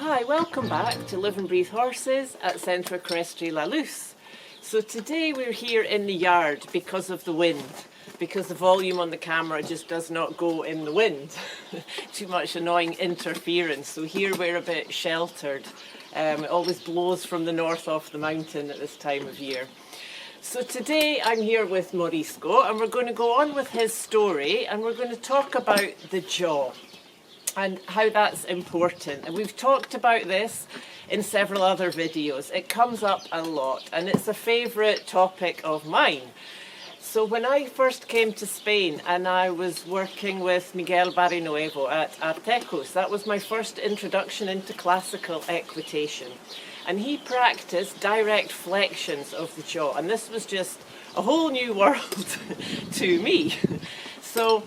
Hi, welcome back to Live and Breathe Horses at Centre Equestre La Luce. So today we're here in the yard because of the wind, because the volume on the camera just does not go in the wind. Too much annoying interference, so here we're a bit sheltered. It always blows from the north off the mountain at this time of year. So today I'm here with Morisco and we're going to go on with his story and we're going to talk about the jaw and how that's important. And we've talked about this in several other videos. It comes up a lot and it's a favourite topic of mine. So when I first came to Spain and I was working with Miguel Barrienuevo at Artecos, that was my first introduction into classical equitation. And he practiced direct flexions of the jaw, and this was just a whole new world to me. So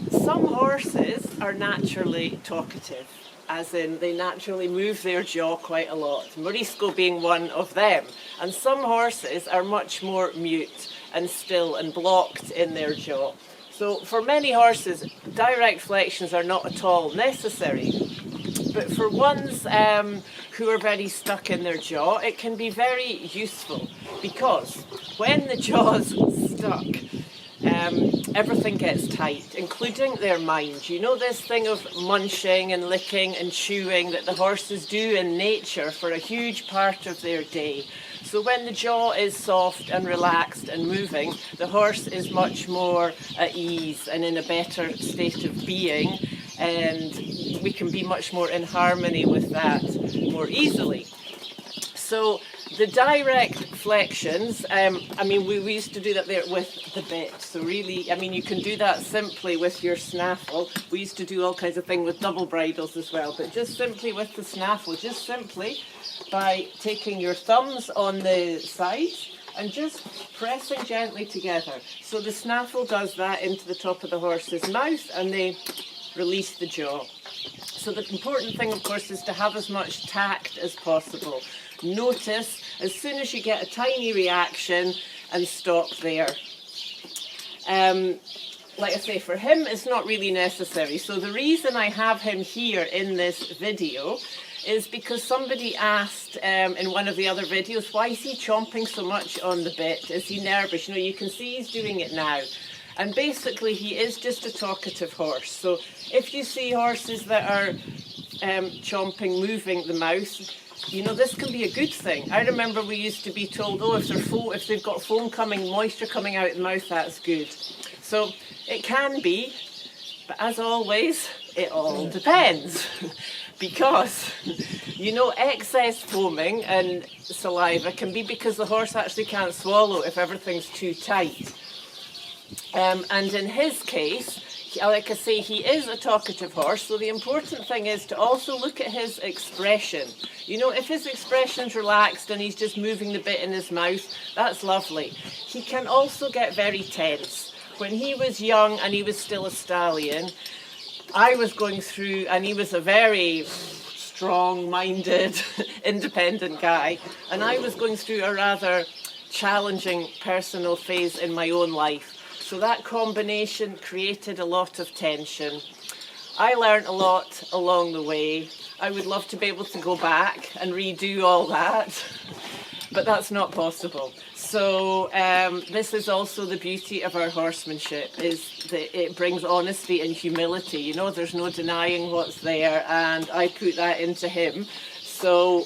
some horses are naturally talkative, as in they naturally move their jaw quite a lot, Morisco being one of them. And some horses are much more mute and still and blocked in their jaw. So for many horses, direct flexions are not at all necessary. But for ones who are very stuck in their jaw, it can be very useful, because when the jaw's stuck, everything gets tight, including their mind. You know this thing of munching and licking and chewing that the horses do in nature for a huge part of their day. So when the jaw is soft and relaxed and moving, the horse is much more at ease and in a better state of being, and we can be much more in harmony with that more easily. So the direct flexions, we used to do that there with the bit. So really, you can do that simply with your snaffle. We used to do all kinds of things with double bridles as well, but just simply with the snaffle, just simply by taking your thumbs on the sides and just pressing gently together. So the snaffle does that into the top of the horse's mouth and they release the jaw. So the important thing, of course, is to have as much tact as possible. Notice as soon as you get a tiny reaction and stop there. Like I say, for him it's not really necessary. So the reason I have him here in this video is because somebody asked in one of the other videos, why is he chomping so much on the bit? Is he nervous? You can see he's doing it now. And basically he is just a talkative horse. So if you see horses that are chomping, moving the mouth, this can be a good thing. I remember we used to be told, if they've got foam coming, moisture coming out of the mouth, that's good. So it can be, but as always, it all depends. Because, excess foaming and saliva can be because the horse actually can't swallow if everything's too tight. And in his case, like I say, he is a talkative horse, so the important thing is to also look at his expression. If his expression's relaxed and he's just moving the bit in his mouth, that's lovely. He can also get very tense. When he was young and he was still a stallion, I was going through, and he was a very strong-minded, independent guy, and I was going through a rather challenging personal phase in my own life. So that combination created a lot of tension. I learned a lot along the way. I would love to be able to go back and redo all that, but that's not possible. So this is also the beauty of our horsemanship, is that it brings honesty and humility. There's no denying what's there, and I put that into him. So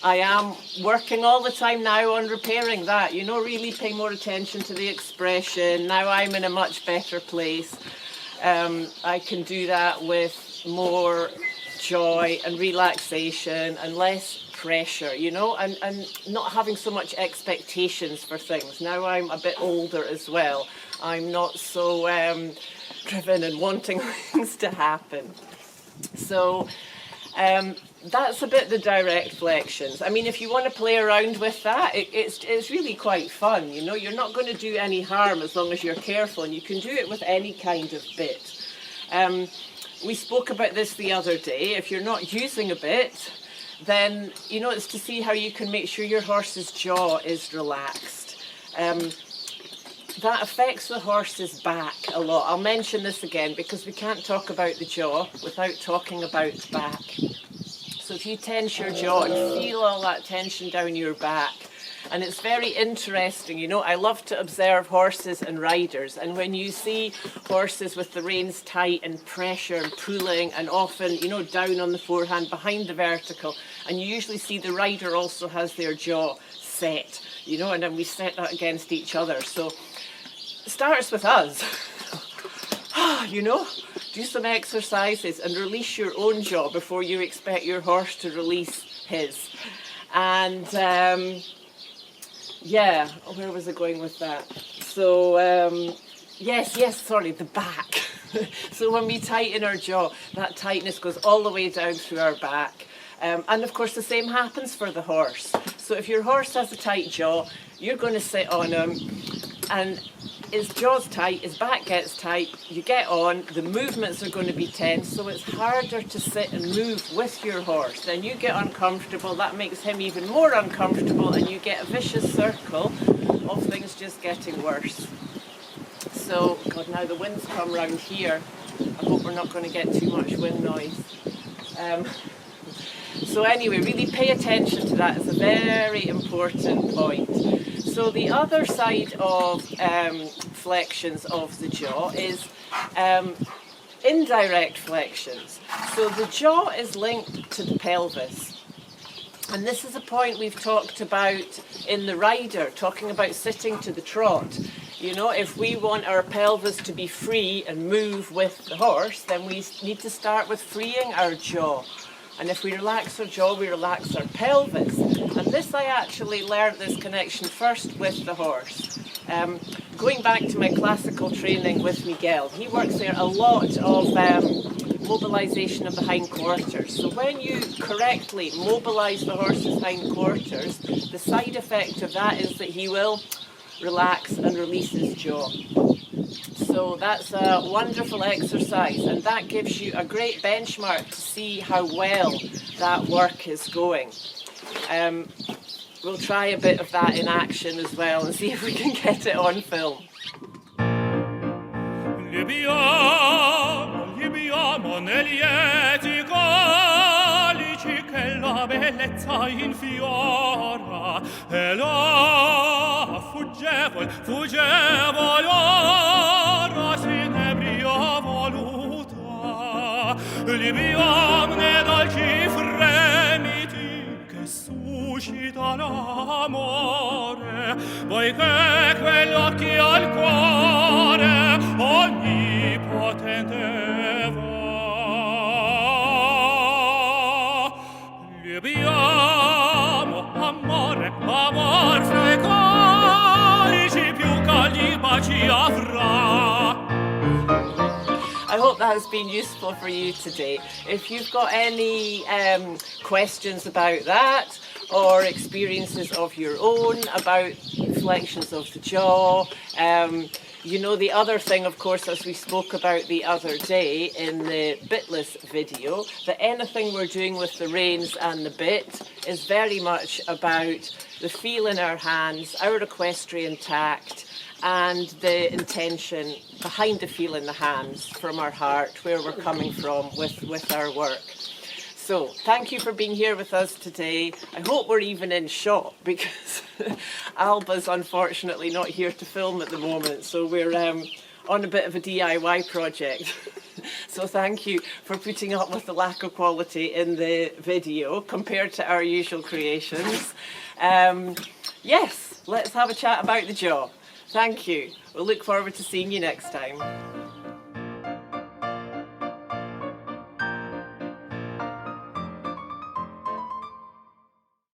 I am working all the time now on repairing that, really paying more attention to the expression. Now I'm in a much better place. I can do that with more joy and relaxation and less pressure, and not having so much expectations for things. Now I'm a bit older as well. I'm not so driven and wanting things to happen. So that's a bit the direct flexions. If you want to play around with that, it's really quite fun. You're not going to do any harm as long as you're careful, and you can do it with any kind of bit. We spoke about this the other day. If you're not using a bit, then it's to see how you can make sure your horse's jaw is relaxed. That affects the horse's back a lot. I'll mention this again because we can't talk about the jaw without talking about the back. So if you tense your jaw and feel all that tension down your back, and it's very interesting, you know, I love to observe horses and riders, and when you see horses with the reins tight and pressure and pulling and often, you know, down on the forehand behind the vertical, and you usually see the rider also has their jaw set, you know, and then we set that against each other. So it starts with us. You know, do some exercises and release your own jaw before you expect your horse to release his. And yeah, where was I going with that? So sorry, the back. So when we tighten our jaw, that tightness goes all the way down through our back. And of course the same happens for the horse. So if your horse has a tight jaw, you're going to sit on him and his jaw's tight, his back gets tight, you get on, the movements are going to be tense, so it's harder to sit and move with your horse. Then you get uncomfortable, that makes him even more uncomfortable, and you get a vicious circle of things just getting worse. So, God, now the wind's come round here. I hope we're not going to get too much wind noise. So anyway, really pay attention to that. It's a very important point. So the other side of flexions of the jaw is indirect flexions. So the jaw is linked to the pelvis. And this is a point we've talked about in the rider, talking about sitting to the trot. You know, if we want our pelvis to be free and move with the horse, then we need to start with freeing our jaw. And if we relax our jaw, we relax our pelvis. And this, I actually learned this connection first with the horse. Going back to my classical training with Miguel, he works there a lot of mobilisation of the hindquarters. So when you correctly mobilise the horse's hindquarters, the side effect of that is that he will relax and release his jaw. So that's a wonderful exercise, and that gives you a great benchmark to see how well that work is going. We'll try a bit of that in action as well and see if we can get it on film. Libiamo negli eti calici che la bellezza infiora e la fuggevol ora s'inebria voluta libiamne dolci fremiti che suscita l'amore poiché quell'occhi al cuore onnipotente va libiamo amore amor fra i calici più caldi baci avrà. I hope that has been useful for you today. If you've got any questions about that or experiences of your own about flexions of the jaw, you know, the other thing, of course, as we spoke about the other day in the bitless video, that anything we're doing with the reins and the bit is very much about the feel in our hands, our equestrian tact, and the intention behind the feel in the hands from our heart, where we're coming from with our work. So thank you for being here with us today. I hope we're even in shot, because Alba's unfortunately not here to film at the moment, so we're on a bit of a DIY project. So thank you for putting up with the lack of quality in the video compared to our usual creations. Yes, let's have a chat about the jaw. Thank you. We'll look forward to seeing you next time.